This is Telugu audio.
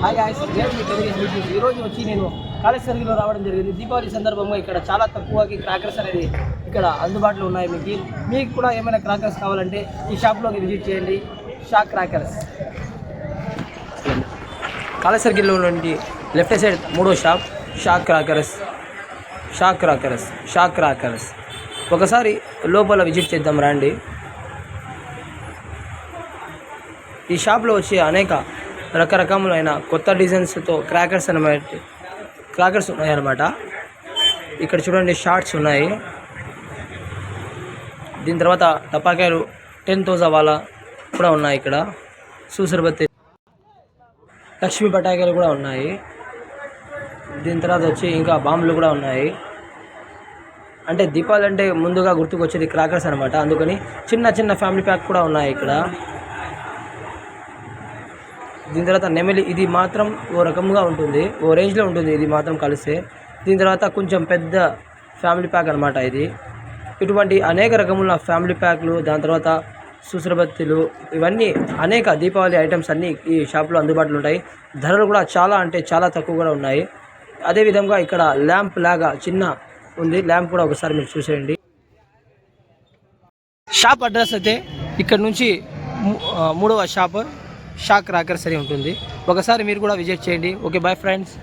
హాయ్ గాయ్స్, నేను మీ తెలుగు. ఈరోజు వచ్చి నేను కాలేజ్ సర్కిల్లో రావడం జరిగింది. దీపావళి సందర్భంగా ఇక్కడ చాలా తక్కువకి క్రాకర్స్ అనేది ఇక్కడ అందుబాటులో ఉన్నాయి. మీకు కూడా ఏమైనా క్రాకర్స్ కావాలంటే ఈ షాప్లోకి విజిట్ చేయండి. Shock crackers. కాలేజ్ సర్కిల్లో నుండి లెఫ్ట్ సైడ్ మూడో shop shock crackers. Shock crackers ఒకసారి లోపల విజిట్ చేద్దాం రండి. ఈ షాప్లో వచ్చి అనేక రకరకములైన కొత్త డిజైన్స్తో క్రాకర్స్ ఉన్నాయన్నమాట. ఇక్కడ చూడండి, షార్ట్స్ ఉన్నాయి. దీని తర్వాత టపాకాయలు 10,000 వాళ్ళ కూడా ఉన్నాయి. ఇక్కడ సూసరబత్తి లక్ష్మీ పటాకాయలు కూడా ఉన్నాయి. దీని తర్వాత వచ్చి ఇంకా బాంబులు కూడా ఉన్నాయి. అంటే దీపావళి అంటే ముందుగా గుర్తుకొచ్చేది క్రాకర్స్ అనమాట. అందుకని చిన్న చిన్న ఫ్యామిలీ ప్యాక్ కూడా ఉన్నాయి ఇక్కడ. దీని తర్వాత నెమలి, ఇది మాత్రం ఓ రకంగా ఉంటుంది, ఓ రేంజ్లో ఉంటుంది ఇది మాత్రం కలిస్తే. దీని తర్వాత కొంచెం పెద్ద ఫ్యామిలీ ప్యాక్ అనమాట ఇది. ఇటువంటి అనేక రకముల ఫ్యామిలీ ప్యాక్లు, దాని తర్వాత సూసరబత్తిలు, ఇవన్నీ అనేక దీపావళి ఐటమ్స్ అన్నీ ఈ షాప్లో అందుబాటులో ఉంటాయి. ధరలు కూడా చాలా అంటే చాలా తక్కువ కూడా ఉన్నాయి. అదేవిధంగా ఇక్కడ ల్యాంప్ లాగా చిన్న ఉంది, ల్యాంప్ కూడా ఒకసారి మీరు చూసేయండి. షాప్ అడ్రస్ అయితే ఇక్కడ నుంచి మూడవ షాప్ షాక్ క్రాకర్స్ అని ఉంటుంది. ఒకసారి మీరు కూడా విజిట్ చేయండి. Okay, bye friends.